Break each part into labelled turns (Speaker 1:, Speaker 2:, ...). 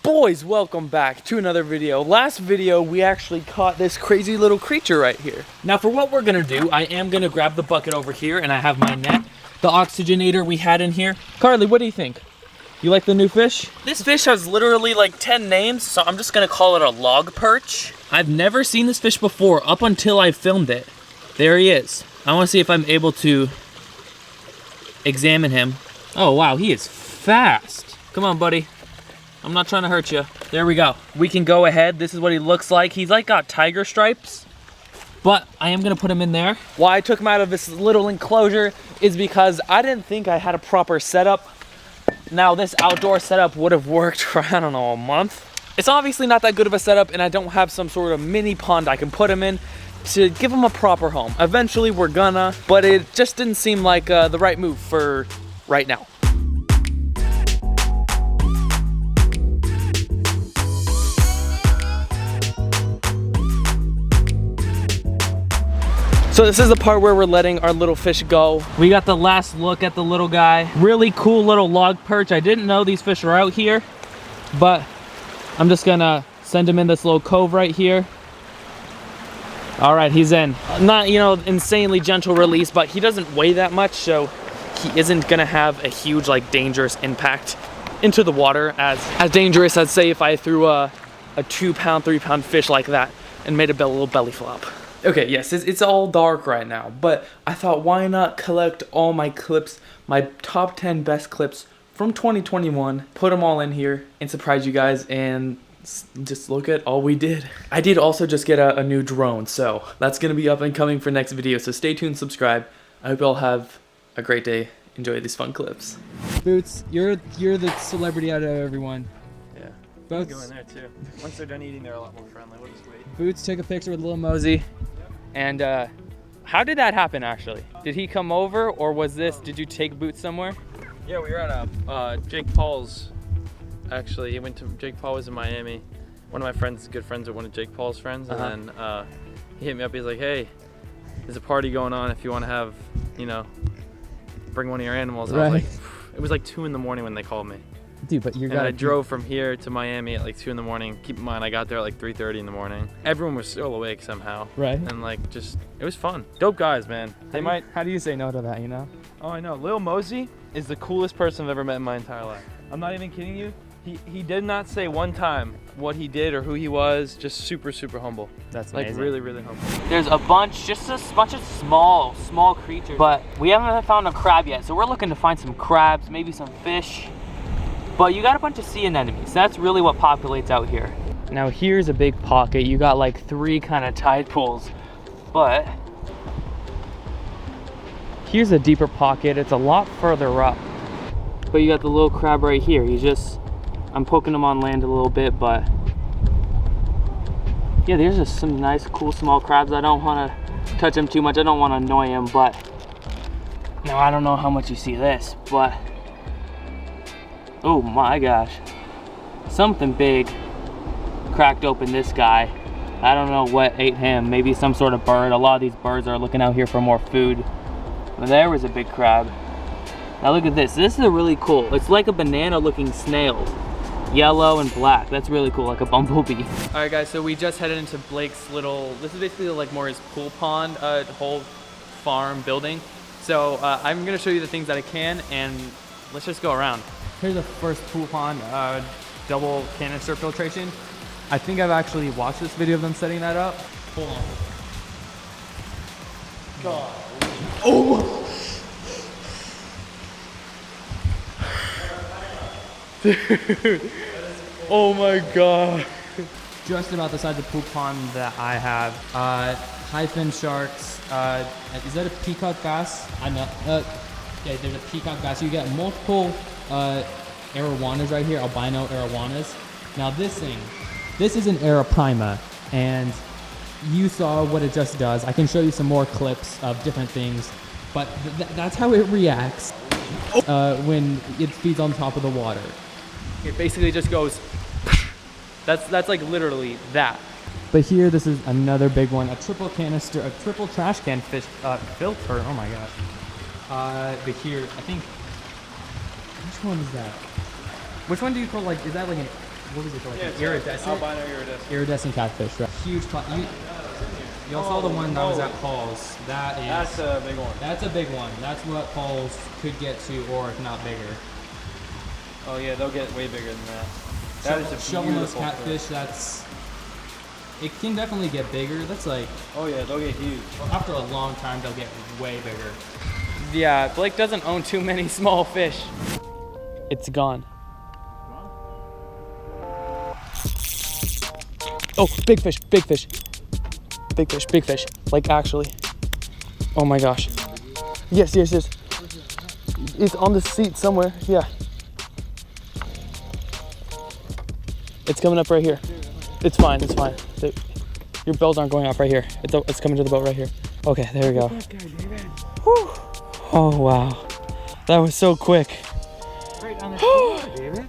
Speaker 1: Boys, welcome back to another video. Last video, we actually caught this crazy little creature right here. Now for what we're gonna do, I am gonna grab the bucket over here and I have my net, the oxygenator we had in here. Carly, what do you think? You like the new fish? This fish has literally like 10 names, so I'm just gonna call it a log perch. I've never seen this fish before up until I filmed it. There he is. I wanna see if I'm able to examine him. Oh wow, he is fast. Come on, buddy. I'm not trying to hurt you. There we go. We can go ahead. This is what he looks like. He's like got tiger stripes, but I am gonna put him in there. Why I took him out of this little enclosure is because I didn't think I had a proper setup. Now this outdoor setup would have worked for, I don't know, a month. It's obviously not that good of a setup and I don't have some sort of mini pond I can put him in to give him a proper home. Eventually we're gonna, but it just didn't seem like the right move for right now. So this is the part where we're letting our little fish go. We got the last look at the little guy. Really cool little log perch. I didn't know these fish are out here, but I'm just gonna send him in this little cove right here. All right, he's in. Not, you know, insanely gentle release, but he doesn't weigh that much, so he isn't gonna have a huge, like, dangerous impact into the water as dangerous as, say, if I threw a 2-pound, 3-pound fish like that and made a little belly flop. Okay, yes, it's all dark right now, but I thought why not collect all my clips, my top 10 best clips from 2021, put them all in here and surprise you guys and just look at all we did. I did also just get a new drone, so that's gonna be up and coming for next video, so stay tuned, subscribe. I hope you all have a great day. Enjoy these fun clips. Boots, you're the celebrity out of everyone.
Speaker 2: Yeah,
Speaker 1: Boots.
Speaker 2: go in there too. Once they're done eating, they're a lot more friendly. We'll just wait.
Speaker 1: Boots took a picture with Lil Mosey. And how did that happen actually? Did he come over or was this, did you take Boots somewhere?
Speaker 2: Yeah, we were at Jake Paul's. Actually, Jake Paul was in Miami. One of my friends, good friends, are one of Jake Paul's friends. And then he hit me up, he's like, hey, there's a party going on if you want to have, you know, bring one of your animals.
Speaker 1: Right.
Speaker 2: I was like, it was like 2 in the morning when they called me.
Speaker 1: Dude, but you're
Speaker 2: I drove from here to Miami at like 2 in the morning. Keep in mind, I got there at like 3:30 in the morning. Everyone was still awake somehow.
Speaker 1: Right.
Speaker 2: And like, just, it was fun. Dope guys, man.
Speaker 1: How do you say no to that, you know?
Speaker 2: Oh, I know. Lil Mosey is the coolest person I've ever met in my entire life. I'm not even kidding you. He did not say one time what he did or who he was. Just super, super humble.
Speaker 1: That's amazing.
Speaker 2: Like really, really humble.
Speaker 1: There's a bunch of small creatures, but we haven't found a crab yet. So we're looking to find some crabs, maybe some fish. But you got a bunch of sea anemones. That's really what populates out here. Now here's a big pocket. You got like 3 kind of tide pools, but here's a deeper pocket. It's a lot further up. But you got the little crab right here. I'm poking him on land a little bit, but yeah, there's just some nice, cool, small crabs. I don't want to touch them too much. I don't want to annoy him, but now I don't know how much you see this, but oh my gosh, something big cracked open this guy. I don't know what ate him. Maybe some sort of bird. A lot of these birds are looking out here for more food. But there was a big crab. Now look at this. This is really cool. It's like a banana looking snail. Yellow and black. That's really cool, like a bumblebee. All right guys, so we just headed into Blake's little, this is basically like more his pool pond, whole farm building. So I'm gonna show you the things that I can and let's just go around. Here's the first pool pond, double canister filtration. I think I've actually watched this video of them setting that up. Hold on. God. Oh! Dude. Oh my God. Just about the size of pool pond that I have. High fin sharks. Is that a peacock bass? I know. Yeah, there's a peacock bass. You get multiple arowanas right here, albino arowanas. Now this is an araprima, and you saw what it just does. I can show you some more clips of different things, but that's how it reacts when it feeds on top of the water. It basically just goes, that's like literally that. But here, this is another big one, a triple trash can fish filter. Oh my gosh. But here, I think, which one is that? Which one do you call, like, is that like an what was it called?
Speaker 2: Yeah,
Speaker 1: Iridescent?
Speaker 2: albino iridescent.
Speaker 1: Iridescent catfish, right? Huge you all saw the one that was at Paul's.
Speaker 2: That's a big one.
Speaker 1: That's a big one. That's what Paul's could get to, or if not bigger.
Speaker 2: Oh yeah, they'll get way bigger than that. That is a
Speaker 1: shovelnose
Speaker 2: beautiful
Speaker 1: catfish.
Speaker 2: fish.
Speaker 1: It can definitely get bigger. That's like,
Speaker 2: oh yeah, they'll get huge.
Speaker 1: After a long time, they'll get way bigger.
Speaker 2: Yeah, Blake doesn't own too many small fish.
Speaker 1: It's gone. Oh, big fish, big fish. Big fish, big fish. Like actually. Oh my gosh. Yes, yes, yes. It's on the seat somewhere, yeah. It's coming up right here. It's fine, it's fine. Your bells aren't going off right here. It's coming to the boat right here. Okay, there we go. Whew. Oh wow. That was so quick.
Speaker 2: Right on the shore, David.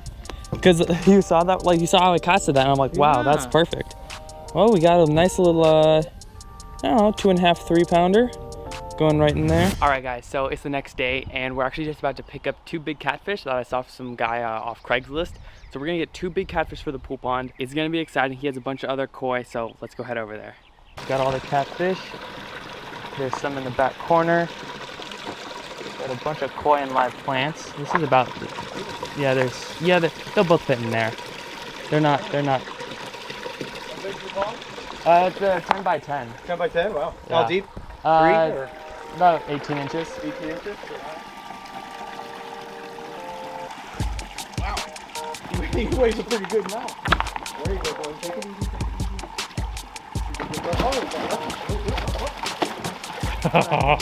Speaker 1: Because you saw that, like you saw how I casted that, and I'm like, wow, that's perfect. Well, we got a nice little, I don't know, 2.5, 3 pounder going right in there. All right, guys, so it's the next day, and we're actually just about to pick up 2 big catfish that I saw from some guy off Craigslist. So we're gonna get 2 big catfish for the pool pond. It's gonna be exciting. He has a bunch of other koi, so let's go head over there. Got all the catfish. There's some in the back corner. Got a bunch of koi and live plants. This is about, they'll both fit in there. They're not. It's a 10 by 10.
Speaker 2: 10 by 10, wow.
Speaker 1: Yeah.
Speaker 2: How deep? 3 or?
Speaker 1: About 18 inches.
Speaker 2: 18 inches? Wow. He weighs a pretty good amount. There you go, boy. Take it easy.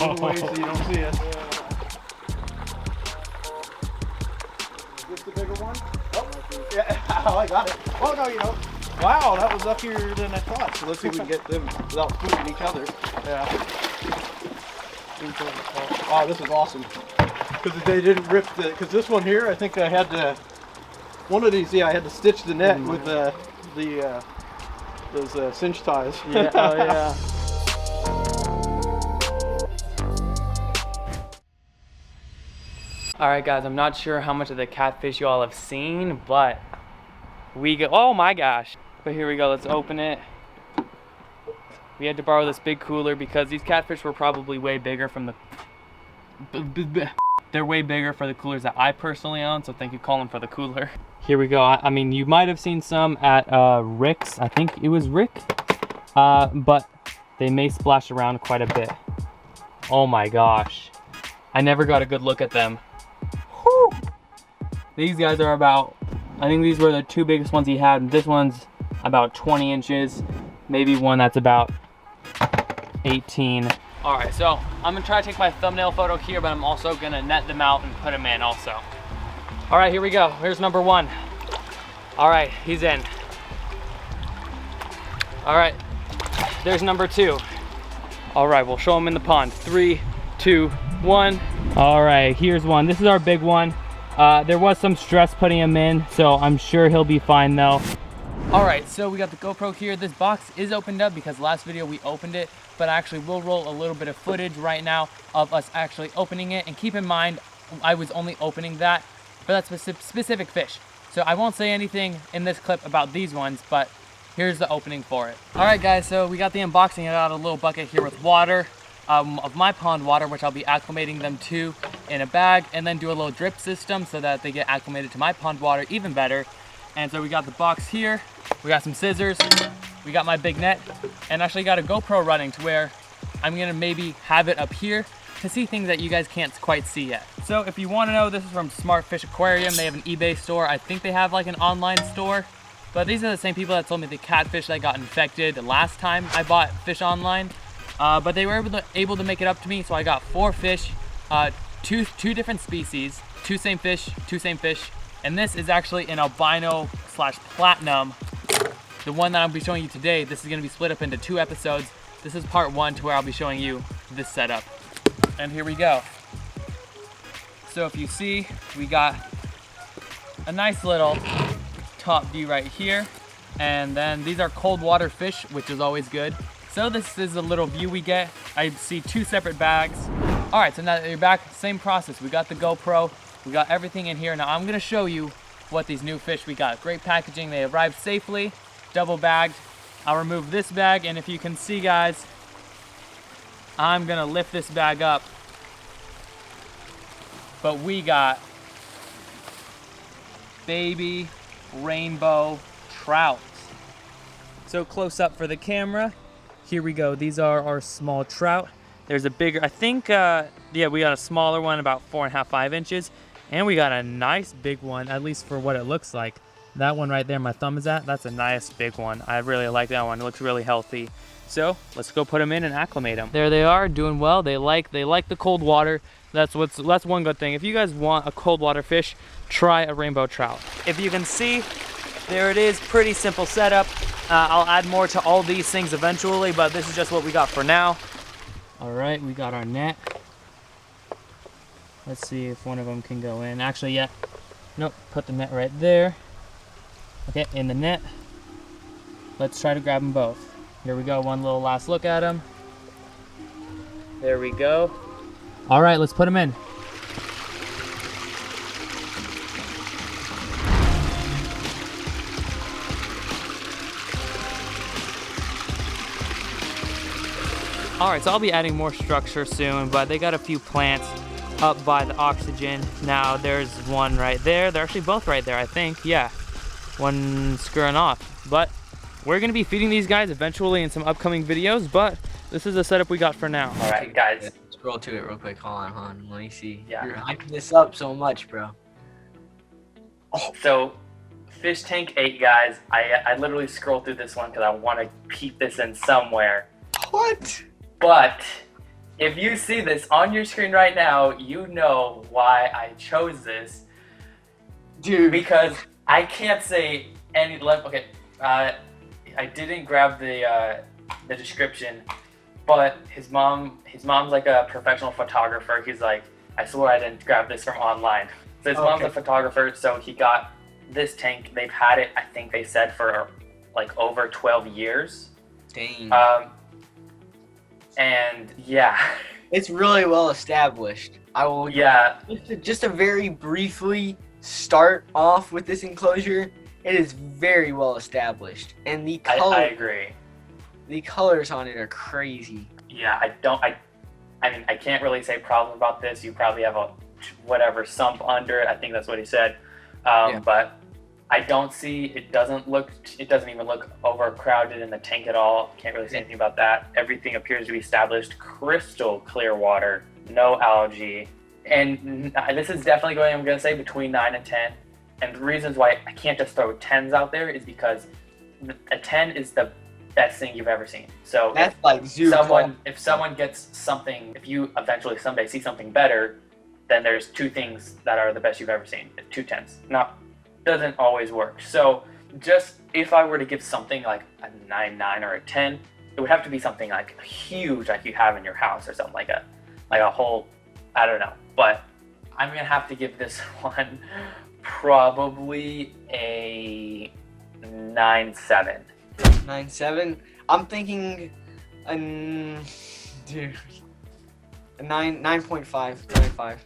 Speaker 2: Move away so you don't see it. Is this the bigger one? Oh, yeah. Oh, I got it. Oh, no, you don't. Wow, that was up here than I thought. So let's see if we can get them without spooking each other. Yeah. Oh, this is awesome. Because they didn't rip the, because this one here, I think I had to, one of these, I had to stitch the net with those cinch ties.
Speaker 1: Yeah, oh yeah. All right, guys, I'm not sure how much of the catfish you all have seen, but we go, oh my gosh. But here we go, let's open it. We had to borrow this big cooler because these catfish were probably way bigger from the, they're way bigger for the coolers that I personally own, so thank you, Colin, for the cooler. Here we go. I mean, you might have seen some at Rick's. I think it was Rick, but they may splash around quite a bit. Oh my gosh. I never got a good look at them. Whew. These guys are about, I think these were the 2 biggest ones he had, and this one's about 20 inches, maybe one that's about 18. All right, so I'm gonna try to take my thumbnail photo here, but I'm also gonna net them out and put them in also. All right, here we go. Here's number 1. All right, he's in. All right, there's number 2. All right, we'll show him in the pond. 3, 2, 1. All right, here's one. This is our big one. There was some stress putting him in, so I'm sure he'll be fine though. All right, so we got the GoPro here. This box is opened up because last video we opened it, but actually we'll roll a little bit of footage right now of us actually opening it. And keep in mind, I was only opening that for that specific fish. So I won't say anything in this clip about these ones, but here's the opening for it. All right, guys, so we got the unboxing. I got a little bucket here with water, of my pond water, which I'll be acclimating them to in a bag, and then do a little drip system so that they get acclimated to my pond water even better. And so we got the box here, we got some scissors, we got my big net, and actually got a GoPro running to where I'm gonna maybe have it up here to see things that you guys can't quite see yet. So if you wanna know, this is from Smart Fish Aquarium. They have an eBay store. I think they have like an online store, but these are the same people that told me the catfish that got infected last time I bought fish online. But they were able to make it up to me, so I got 4 fish, two different species, 2 same fish, 2 same fish, and this is actually an albino / platinum. The one that I'll be showing you today, this is gonna be split up into 2 episodes. This is part 1 to where I'll be showing you this setup. And here we go. So if you see, we got a nice little top view right here. And then these are cold water fish, which is always good. So this is a little view we get. I see 2 separate bags. All right, so now that you're back, same process. We got the GoPro, we got everything in here. Now I'm gonna show you what these new fish we got. Great packaging, they arrived safely, double bagged. I'll remove this bag, and if you can see, guys, I'm gonna lift this bag up. But we got baby rainbow trouts. So close up for the camera. Here we go. These are our small trout. There's a bigger, I think, yeah, we got a smaller one, about 4.5, 5 inches. And we got a nice big one, at least for what it looks like. That one right there, my thumb is at, that's a nice big one. I really like that one. It looks really healthy. So let's go put them in and acclimate them. There they are, doing well. They like the cold water. That's one good thing. If you guys want a cold water fish, try a rainbow trout. If you can see, there it is, pretty simple setup. I'll add more to all these things eventually, but this is just what we got for now. All right, we got our net. Let's see if one of them can go in. Actually, yeah, nope, put the net right there. Okay, in the net. Let's try to grab them both. Here we go, one little last look at them. There we go. All right, let's put them in. All right, so I'll be adding more structure soon, but they got a few plants up by the oxygen. Now there's one right there. They're actually both right there, I think. Yeah, one screwing off. But we're gonna be feeding these guys eventually in some upcoming videos, but this is the setup we got for now. All right, guys.
Speaker 3: Scroll to it real quick. Hold on. Let me see.
Speaker 1: Yeah.
Speaker 3: You're hyping this up so much, bro.
Speaker 1: Oh. So, Fish Tank 8, guys. I literally scrolled through this one because I want to keep this in somewhere.
Speaker 3: What?
Speaker 1: But if you see this on your screen right now, you know why I chose this.
Speaker 3: Dude.
Speaker 1: Because I can't say any left. Okay, I didn't grab the description, but his mom's like a professional photographer. He's like, I swear I didn't grab this from online. So his mom's a photographer, so he got this tank. They've had it, I think they said, for like over 12 years.
Speaker 3: Dang.
Speaker 1: And yeah.
Speaker 3: It's really well established. I will.
Speaker 1: Yeah.
Speaker 3: Just to very briefly start off with this enclosure, it is very well established, and the color.
Speaker 1: I agree.
Speaker 3: The colors on it are crazy.
Speaker 1: Yeah, I mean, I can't really say problem about this. You probably have a whatever sump under it. I think that's what he said. But I don't see, it doesn't even look overcrowded in the tank at all. Can't really say anything about that. Everything appears to be established. Crystal clear water, no algae. And this is definitely going, I'm going to say, between 9 and 10. And the reasons why I can't just throw 10s out there is because a 10 is the best thing you've ever seen. So
Speaker 3: that's like zoo.
Speaker 1: If someone gets something, if you eventually someday see something better, then there's 2 things that are the best you've ever seen. 2 10s. Now, doesn't always work. So just if I were to give something like a 9.9 or a 10, it would have to be something like huge, like you have in your house, or something like a whole, I don't know. But I'm gonna have to give this one probably a 9.7.
Speaker 3: 9.7. I'm thinking, dude, a 9.5, 9.5.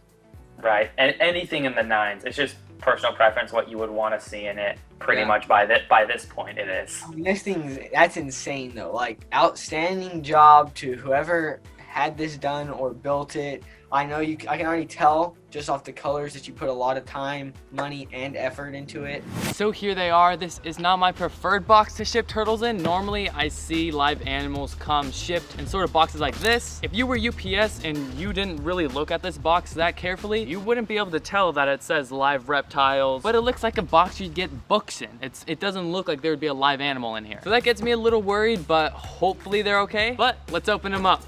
Speaker 1: Right, and anything in the 9s. It's just personal preference, what you would want to see in it. Pretty much by this point, it is.
Speaker 3: I mean, that's insane though. Like, outstanding job to whoever had this done or built it. I know I can already tell just off the colors that you put a lot of time, money, and effort into it.
Speaker 1: So here they are. This is not my preferred box to ship turtles in. Normally I see live animals come shipped in sort of boxes like this. If you were UPS and you didn't really look at this box that carefully, you wouldn't be able to tell that it says live reptiles, but it looks like a box you'd get books in. It doesn't look like there would be a live animal in here. So that gets me a little worried, but hopefully they're okay. But let's open them up.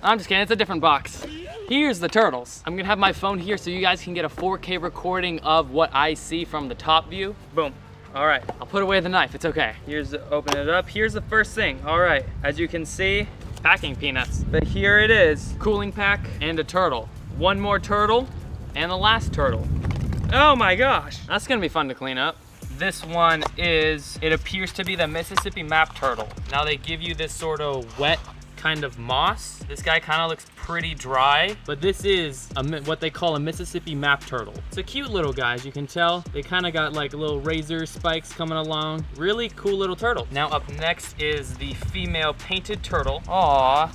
Speaker 1: I'm just kidding, it's a different box. Here's the turtles. I'm gonna have my phone here so you guys can get a 4K recording of what I see from the top view. Boom. All right, I'll put away the knife, it's okay. Open it up. Here's the first thing. All right, as you can see, packing peanuts. But here it is, cooling pack and a turtle. One more turtle and the last turtle. Oh my gosh, that's gonna be fun to clean up. This one it appears to be the Mississippi map turtle. Now they give you this sort of wet kind of moss. This guy kind of looks pretty dry, but this is what they call a Mississippi map turtle. It's a cute little guy, as you can tell. They kind of got like little razor spikes coming along. Really cool little turtle. Now up next is the female painted turtle. Aww.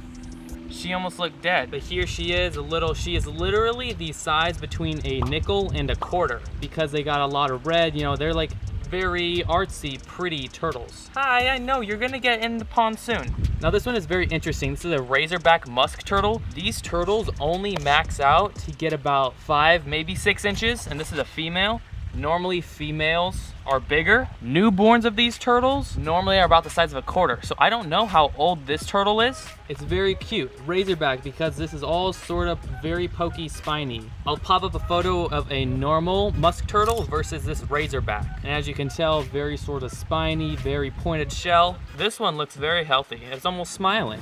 Speaker 1: She almost looked dead, but here she is, she is literally the size between a nickel and a quarter because they got a lot of red, you know, they're like very artsy, pretty turtles. Hi, I know you're gonna get in the pond soon. Now this one is very interesting. This is a razorback musk turtle. These turtles only max out to get about 5, maybe 6 inches, and this is a female. Normally females are bigger. Newborns of these turtles normally are about the size of a quarter. So I don't know how old this turtle is. It's very cute. Razorback, because this is all sort of very pokey, spiny. I'll pop up a photo of a normal musk turtle versus this razorback. And as you can tell, very sort of spiny, very pointed shell. This one looks very healthy. It's almost smiling.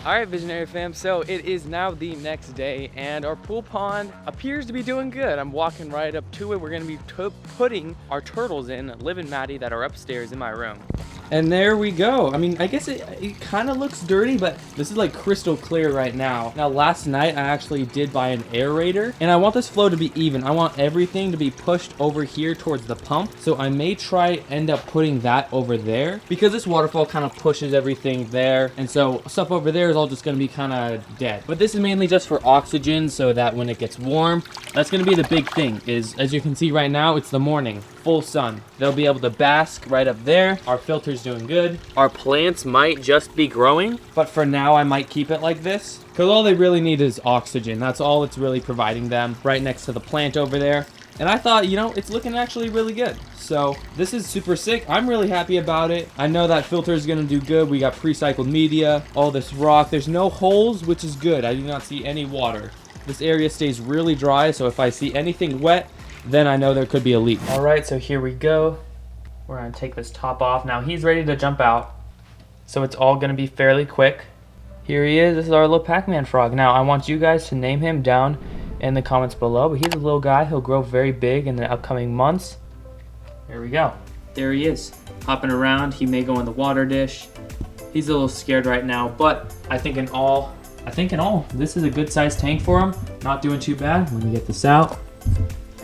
Speaker 2: All right, Visionary fam, so it is now the next day and our pool pond appears to be doing good. I'm walking right up to it. We're gonna be putting our turtles in, Liv and Maddie, that are upstairs in my room.
Speaker 1: And there we go. I mean, I guess it kind of looks dirty, but this is like crystal clear right now. Now, last night I actually did buy an aerator, and I want this flow to be even. I want everything to be pushed over here towards the pump. So I may try end up putting that over there because this waterfall kind of pushes everything there. And so stuff over there is all just gonna be kind of dead. But this is mainly just for oxygen so that when it gets warm, that's gonna be the big thing is, as you can see right now, it's the morning. Full sun. They'll be able to bask right up there. Our filter's doing good. Our plants might just be growing, but for now I might keep it like this because all they really need is oxygen. That's all it's really providing them right next to the plant over there. And I thought, you know, it's looking actually really good. So this is super sick. I'm really happy about it. I know that filter is gonna do good. We got pre-cycled media, all this rock. There's no holes, which is good. I do not see any water. This area stays really dry, so if I see anything wet, then I know there could be a leak. All right, so here we go. We're gonna take this top off. Now he's ready to jump out, so it's all gonna be fairly quick. Here he is. This is our little Pac-Man frog. Now I want you guys to name him down in the comments below, but he's a little guy. He'll grow very big in the upcoming months. There we go. There he is, hopping around. He may go in the water dish. He's a little scared right now, but I think in all, this is a good sized tank for him. Not doing too bad. Let me get this out.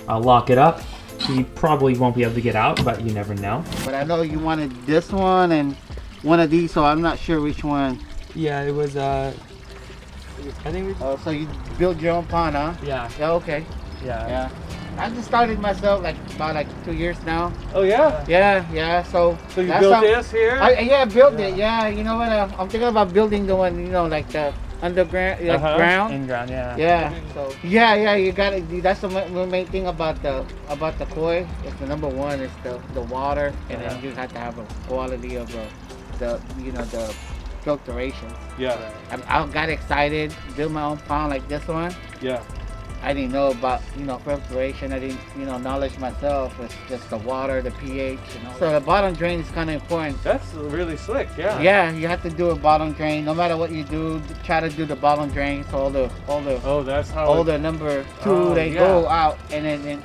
Speaker 1: I'll lock it up. He probably won't be able to get out, but you never know.
Speaker 4: But I know you wanted this one and one of these, so I'm not sure which one.
Speaker 1: Yeah, it was, I think we...
Speaker 4: Oh, so you built your own pond, huh?
Speaker 1: Yeah.
Speaker 4: Yeah, okay.
Speaker 1: Yeah.
Speaker 4: I just started myself about 2 years now.
Speaker 1: Oh, yeah?
Speaker 4: Yeah, so
Speaker 1: you built this here?
Speaker 4: I built it, yeah. You know what, I'm thinking about building the one, you know, like the underground, ground.
Speaker 1: In ground, yeah.
Speaker 4: Yeah. So you got it. That's the main thing about the koi. It's the number one is the water, and then you have to have a quality of the filtration.
Speaker 1: Yeah.
Speaker 4: I got excited, build my own pond like this one.
Speaker 1: Yeah.
Speaker 4: I didn't know about, filtration. I didn't, knowledge myself. It's just the water, the pH, So the bottom drain is kind of important.
Speaker 1: That's really slick, yeah.
Speaker 4: Yeah, you have to do a bottom drain. No matter what you do, try to do the bottom drain. So all the number two, they go out and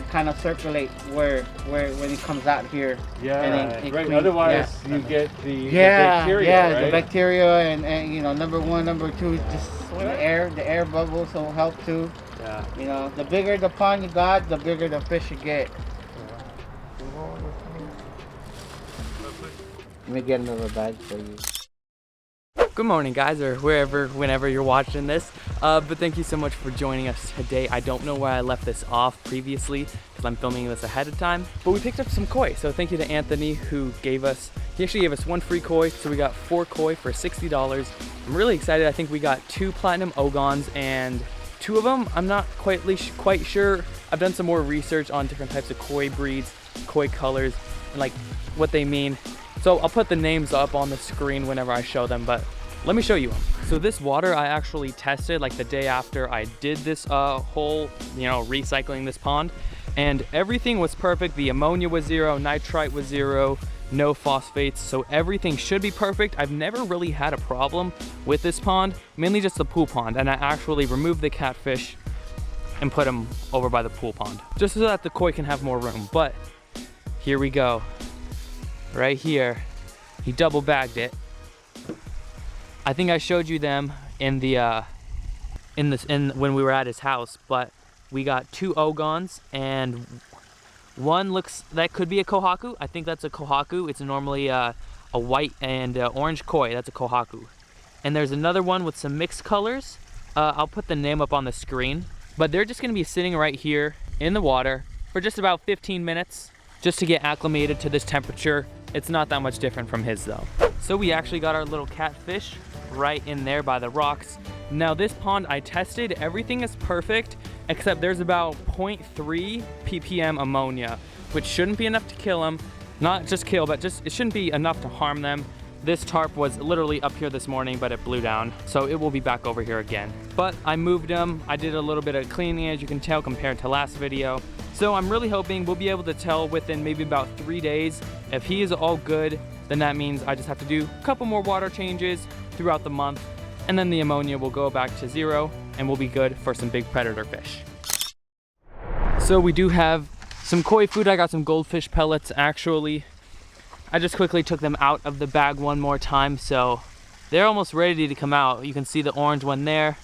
Speaker 4: kind of circulate where when it comes out here.
Speaker 5: Yeah,
Speaker 4: and
Speaker 5: right. Otherwise, you get the bacteria, right?
Speaker 4: The bacteria and number one, number two, just the air bubbles will help too.
Speaker 5: Yeah.
Speaker 4: The bigger the pond you got, the bigger the fish you get. Let me get another bag for you.
Speaker 2: Good morning, guys, or whenever you're watching this. But thank you so much for joining us today. I don't know where I left this off previously because I'm filming this ahead of time, but we picked up some koi. So thank you to Anthony he actually gave us 1 free koi. So we got 4 koi for $60. I'm really excited. I think we got 2 platinum ogons and 2 of them, I'm not quite sure. I've done some more research on different types of koi breeds, koi colors, and like what they mean. So I'll put the names up on the screen whenever I show them, but let me show you them. So this water I actually tested like the day after I did this whole, recycling this pond, and everything was perfect. The ammonia was 0, nitrite was 0, no phosphates, so everything should be perfect. I've never really had a problem with this pond, mainly just the pool pond, and I actually removed the catfish and put them over by the pool pond, just so that the koi can have more room. But here we go. Right here, he double bagged it.
Speaker 1: I think I showed you them in the when we were at his house, but we got 2 ogons, and one that could be a kohaku. I think that's a kohaku. It's normally a white and orange koi. That's a kohaku. And there's another one with some mixed colors. I'll put the name up on the screen, but they're just gonna be sitting right here in the water for just about 15 minutes just to get acclimated to this temperature. It's not that much different from his though. So we actually got our little catfish right in there by the rocks. Now this pond I tested, everything is perfect, except there's about 0.3 ppm ammonia, which shouldn't be enough to kill them. Not just kill, but just it shouldn't be enough to harm them. This tarp was literally up here this morning, but it blew down, so it will be back over here again. But I moved them. I did a little bit of cleaning, as you can tell, compared to last video. So I'm really hoping we'll be able to tell within maybe about 3 days. If he is all good, then that means I just have to do a couple more water changes throughout the month, and then the ammonia will go back to 0 and we'll be good for some big predator fish. So we do have some koi food. I got some goldfish pellets actually. I just quickly took them out of the bag one more time, so they're almost ready to come out. You can see the orange one there.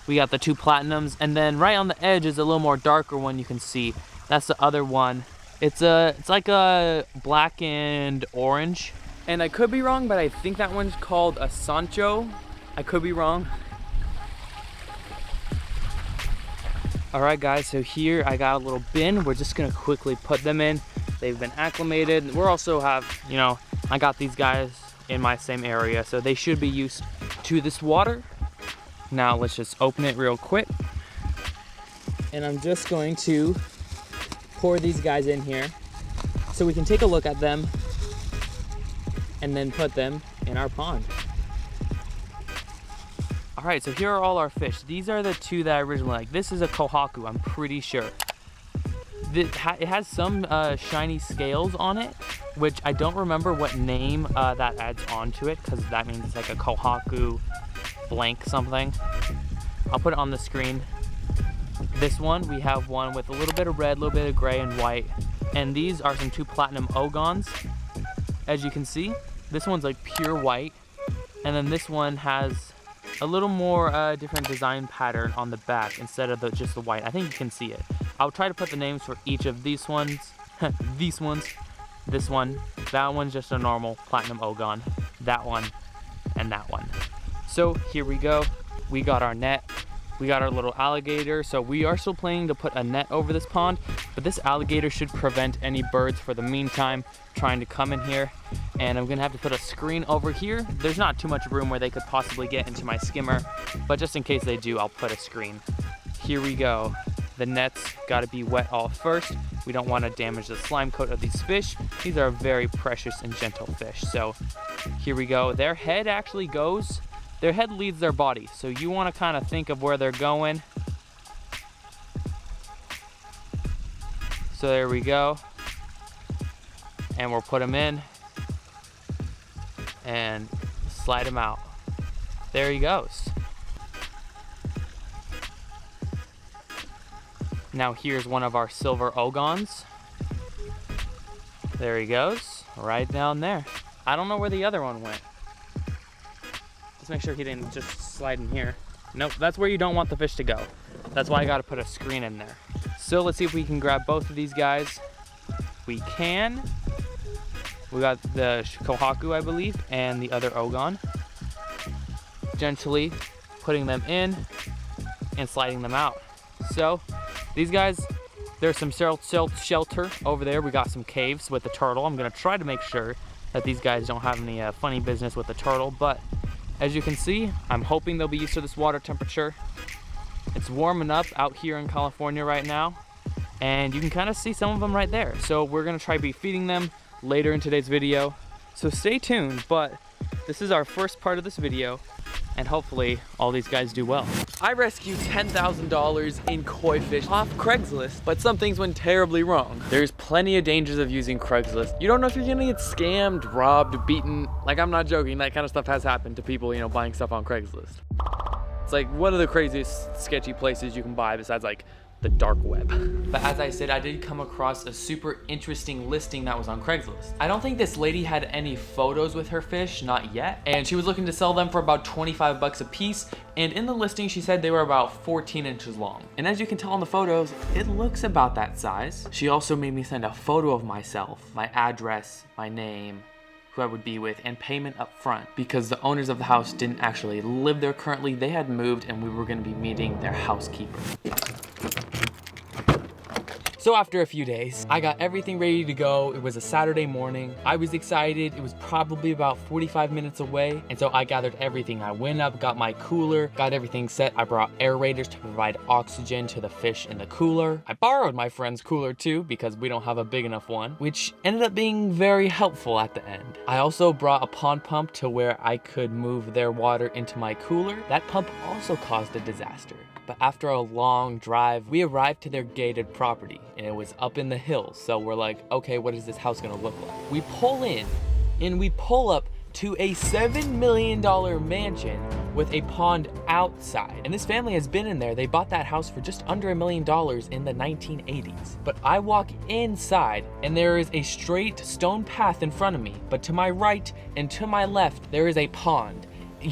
Speaker 1: We got the 2 platinums, and then right on the edge is a little more darker one you can see. That's the other one. It's like a black and orange. And I could be wrong, but I think that one's called a Sancho. I could be wrong. All right guys, so here I got a little bin. We're just gonna quickly put them in. They've been acclimated. We're also have, you know, I got these guys in my same area, so they should be used to this water. Now let's just open it real quick. And I'm just going to pour these guys in here so we can take a look at them and then put them in our pond. All right, so here are all our fish. These are the 2 that I originally liked. This is a kohaku, I'm pretty sure. It has some shiny scales on it, which I don't remember what name that adds onto it, because that means it's like a kohaku blank something. I'll put it on the screen. This one, we have one with a little bit of red, a little bit of gray and white. And these are some 2 platinum ogons. As you can see, this one's like pure white. And then this one has a little more different design pattern on the back instead of just the white. I think you can see it. I'll try to put the names for each of these ones. These ones. This one. That one's just a normal platinum ogon. That one. And that one. So here we go. We got our net. We got our little alligator. So we are still planning to put a net over this pond, but this alligator should prevent any birds for the meantime trying to come in here. And I'm gonna have to put a screen over here. There's not too much room where they could possibly get into my skimmer, but just in case they do, I'll put a screen. Here we go. The net's gotta be wet all first. We don't wanna damage the slime coat of these fish. These are very precious and gentle fish. So here we go. Their head actually goes, their head leads their body. So you wanna kinda think of where they're going. So there we go. And we'll put them in and slide him out. There he goes. Now here's one of our silver ogons. There he goes, right down there. I don't know where the other one went. Let's make sure he didn't just slide in here. Nope, that's where you don't want the fish to go. That's why I gotta put a screen in there. So let's see if we can grab both of these guys. We can. We got the kohaku, I believe, and the other ogon. Gently putting them in and sliding them out. So these guys, there's some shelter over there. We got some caves with the turtle. I'm gonna try to make sure that these guys don't have any funny business with the turtle, but as you can see, I'm hoping they'll be used to this water temperature. It's warming up out here in California right now, and you can kind of see some of them right there. So we're gonna try be feeding them later in today's video. So stay tuned, but this is our first part of this video, and hopefully all these guys do well. I rescued $10,000 in koi fish off Craigslist, but some things went terribly wrong. There's plenty of dangers of using Craigslist. You don't know if you're gonna get scammed, robbed, beaten. Like, I'm not joking, that kind of stuff has happened to people, you know, buying stuff on Craigslist. It's like one of the craziest sketchy places you can buy besides like the dark web. But as I said, I did come across a super interesting listing that was on Craigslist. I don't think this lady had any photos with her fish, not yet, and she was looking to sell them for about 25 bucks a piece, and in the listing she said they were about 14 inches long. And as you can tell in the photos, it looks about that size. She also made me send a photo of myself, my address, my name, who I would be with, and payment up front, because the owners of the house didn't actually live there currently. They had moved and we were gonna be meeting their housekeeper. So after a few days, I got everything ready to go. It was a Saturday morning. I was excited. It was probably about 45 minutes away. And so I gathered everything. I went up, got my cooler, got everything set. I brought aerators to provide oxygen to the fish in the cooler. I borrowed my friend's cooler too, because we don't have a big enough one, which ended up being very helpful at the end. I also brought a pond pump to where I could move their water into my cooler. That pump also caused a disaster. But after a long drive, we arrived to their gated property, and it was up in the hills. So we're like, okay, what is this house gonna look like? We pull in, and we pull up to a $7 million mansion with a pond outside. And this family has been in there. They bought that house for just under $1 million in the 1980s. But I walk inside, and there is a straight stone path in front of me. But to my right and to my left, there is a pond.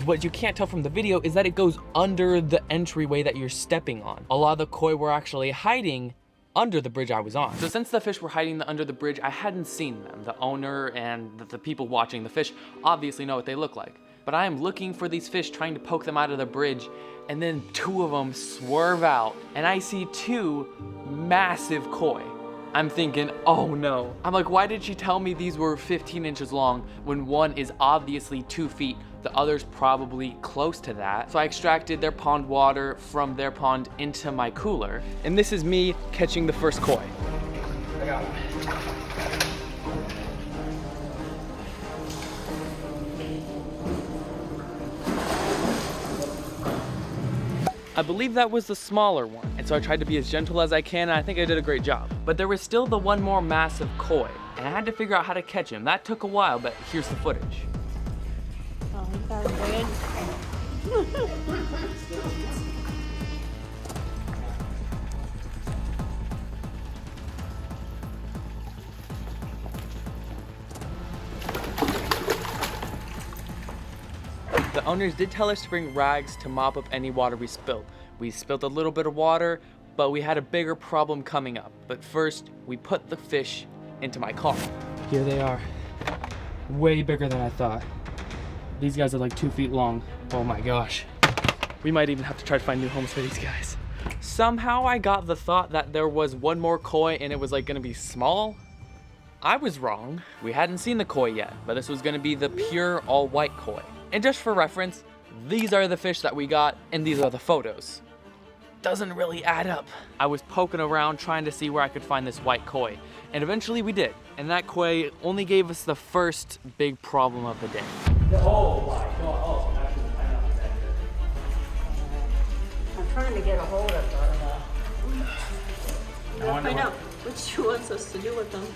Speaker 1: What you can't tell from the video is that it goes under the entryway that you're stepping on. A lot of the koi were actually hiding under the bridge I was on. So since the fish were hiding under the bridge, I hadn't seen them. The owner and the people watching the fish obviously know what they look like. But I am looking for these fish, trying to poke them out of the bridge, and then two of them swerve out, and I see two massive koi. I'm thinking, oh no. I'm like, why did she tell me these were 15 inches long when one is obviously 2 feet? The other's probably close to that. So I extracted their pond water from their pond into my cooler. And this is me catching the first koi. I got it. I believe that was the smaller one, and so I tried to be as gentle as I can, and I think I did a great job. But there was still the one more massive koi, and I had to figure out how to catch him. That took a while, but here's the footage.
Speaker 6: Oh, he got red.
Speaker 1: The owners did tell us to bring rags to mop up any water we spilled. We spilled a little bit of water, but we had a bigger problem coming up. But first, we put the fish into my car. Here they are. Way bigger than I thought. These guys are like 2 feet long. Oh my gosh. We might even have to try to find new homes for these guys. Somehow I got the thought that there was one more koi and it was like gonna be small. I was wrong. We hadn't seen the koi yet, but this was gonna be the pure all white koi. And just for reference, these are the fish that we got and these are the photos. Doesn't really add up. I was poking around trying to see where I could find this white koi, and eventually we did. And that koi only gave us the first big problem of the day. Oh my god, oh,
Speaker 6: I'm trying to get a hold of her. We gotta find out what she wants us to do with them.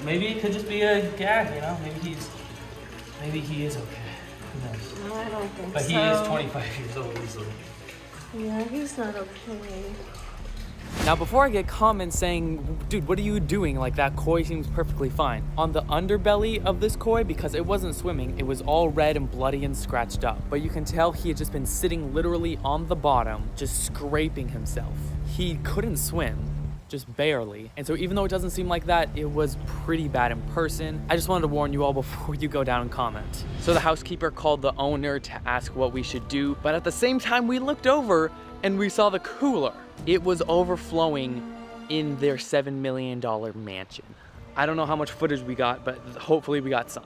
Speaker 1: Maybe it could just be a gag, you know? Maybe he is okay. Who knows?
Speaker 6: I don't think so.
Speaker 1: But he is 25 years old easily.
Speaker 6: Yeah, he's not okay.
Speaker 1: Now before I get comments saying, dude, what are you doing? Like that koi seems perfectly fine. On the underbelly of this koi, because it wasn't swimming, it was all red and bloody and scratched up. But you can tell he had just been sitting literally on the bottom, just scraping himself. He couldn't swim, just barely. And so even though it doesn't seem like that, it was pretty bad in person. I just wanted to warn you all before you go down and comment. So the housekeeper called the owner to ask what we should do, but at the same time we looked over and we saw the cooler. It was overflowing in their $7 million mansion. I don't know how much footage we got, but hopefully we got some.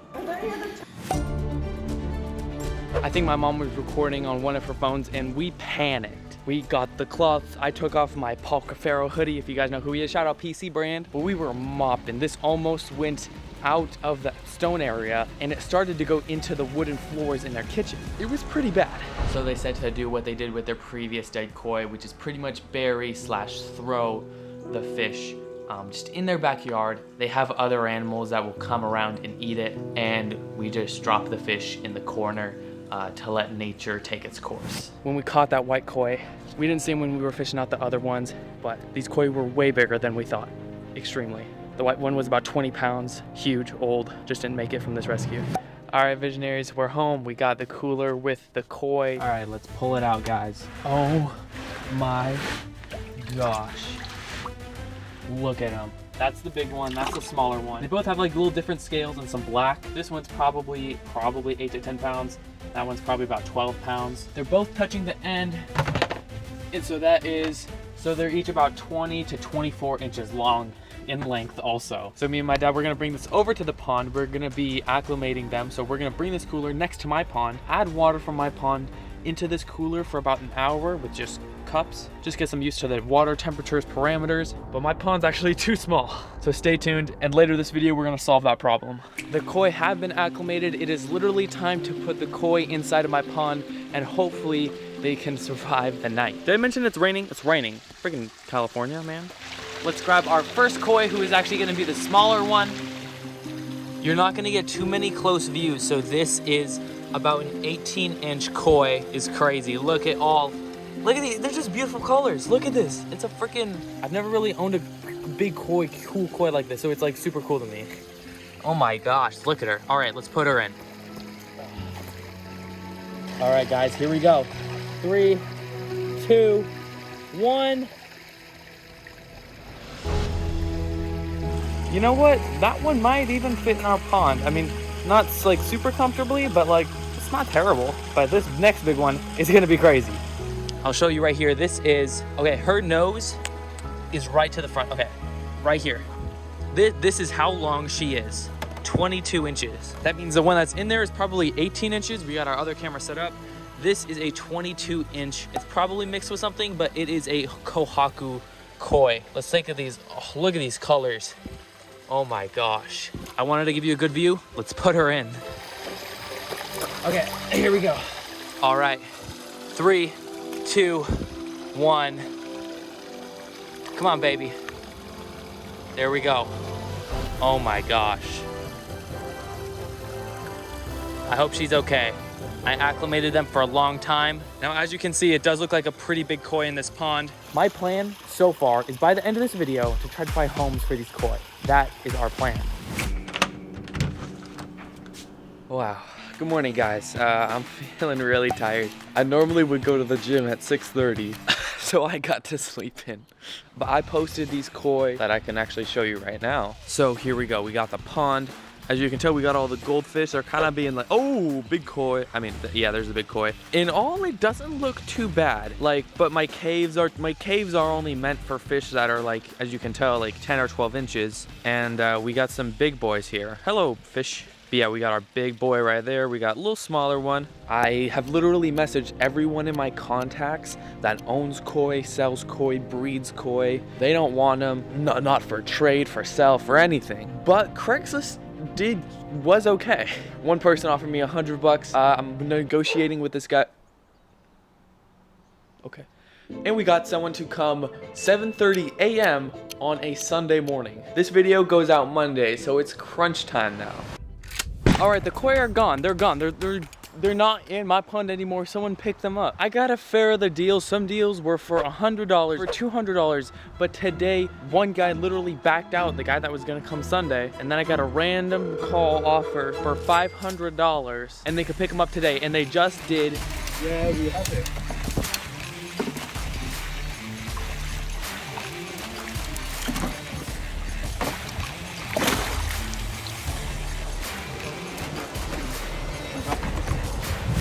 Speaker 1: I think my mom was recording on one of her phones and we panicked. We got the cloths. I took off my Paul Cafaro hoodie, if you guys know who he is. Shout out PC brand. But we were mopping. This almost went out of the stone area and it started to go into the wooden floors in their kitchen. It was pretty bad. So they said to do what they did with their previous dead koi, which is pretty much bury / throw the fish just in their backyard. They have other animals that will come around and eat it, and we just drop the fish in the corner to let nature take its course. When we caught that white koi, we didn't see them when we were fishing out the other ones, but these koi were way bigger than we thought, extremely. The white one was about 20 pounds, huge, old, just didn't make it from this rescue. All right, visionaries, we're home. We got the cooler with the koi. All right, let's pull it out, guys. Oh my gosh. Look at them. That's the big one, that's the smaller one. They both have like little different scales and some black. This one's probably 8 to 10 pounds. That one's probably about 12 pounds. They're both touching the end. And so they're each about 20 to 24 inches long in length also. So me and my dad, we're gonna bring this over to the pond. We're gonna be acclimating them. So we're gonna bring this cooler next to my pond, add water from my pond into this cooler for about an hour with just cups. Just get some used to the water temperatures, parameters. But my pond's actually too small. So stay tuned, and later this video, we're gonna solve that problem. The koi have been acclimated. It is literally time to put the koi inside of my pond, and hopefully they can survive the night. Did I mention it's raining? It's raining. Freaking California, man. Let's grab our first koi, who is actually gonna be the smaller one. You're not gonna get too many close views, so this is about an 18-inch koi. Is crazy. Look at these, they're just beautiful colors. Look at this. It's a freaking, I've never really owned a big koi, cool koi like this, so it's like super cool to me. Oh my gosh, look at her. All right, let's put her in. All right, guys, here we go. 3, 2, 1. You know what? That one might even fit in our pond. I mean, not like super comfortably, but like, it's not terrible. But this next big one is gonna be crazy. I'll show you right here. This is, okay, her nose is right to the front. Okay, right here. This is how long she is. 22 inches. That means the one that's in there is probably 18 inches. We got our other camera set up. This is a 22 inch. It's probably mixed with something, but it is a Kohaku koi. Let's take a look at these. Oh, look at these colors. Oh my gosh. I wanted to give you a good view. Let's put her in. Okay, here we go. All right, 3, 2, 1. Come on, baby. There we go. Oh my gosh. I hope she's okay. I acclimated them for a long time. Now, as you can see, it does look like a pretty big koi in this pond. My plan so far is by the end of this video to try to find homes for these koi. That is our plan. Wow. Good morning, guys. I'm feeling really tired. I normally would go to the gym at 6:30, so I got to sleep in. But I posted these koi that I can actually show you right now. So here we go. We got the pond. As you can tell, we got all the goldfish. They're kind of being like, oh, big koi. I mean, yeah, there's a big koi. In all, it doesn't look too bad. Like, but my caves are only meant for fish that are like, as you can tell, like 10 or 12 inches. And we got some big boys here. Hello, fish. But yeah, we got our big boy right there. We got a little smaller one. I have literally messaged everyone in my contacts that owns koi, sells koi, breeds koi. They don't want them, not for trade, for sale, for anything. But Craigslist was okay. One person offered me $100. I'm negotiating with this guy. Okay. And we got someone to come 7:30 a.m. on a Sunday morning. This video goes out Monday, so it's crunch time now. All right, the koi are gone. They're gone. They're not in my pond anymore. Someone picked them up. I got a fair of the deals. Some deals were for $100, for $200, but today one guy literally backed out, the guy that was gonna come Sunday, and then I got a random call offer for $500, and they could pick them up today, and they just did. Yeah, we have it.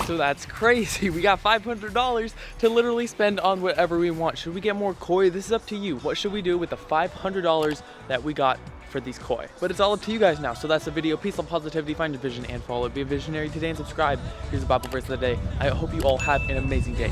Speaker 1: So that's crazy. We got $500 to literally spend on whatever we want. Should we get more koi? This is up to you. What should we do with the $500 that we got for these koi? But it's all up to you guys now. So that's the video. Peace, love, positivity, find your vision and follow. Be a visionary today and subscribe. Here's the Bible verse of the day. I hope you all have an amazing day.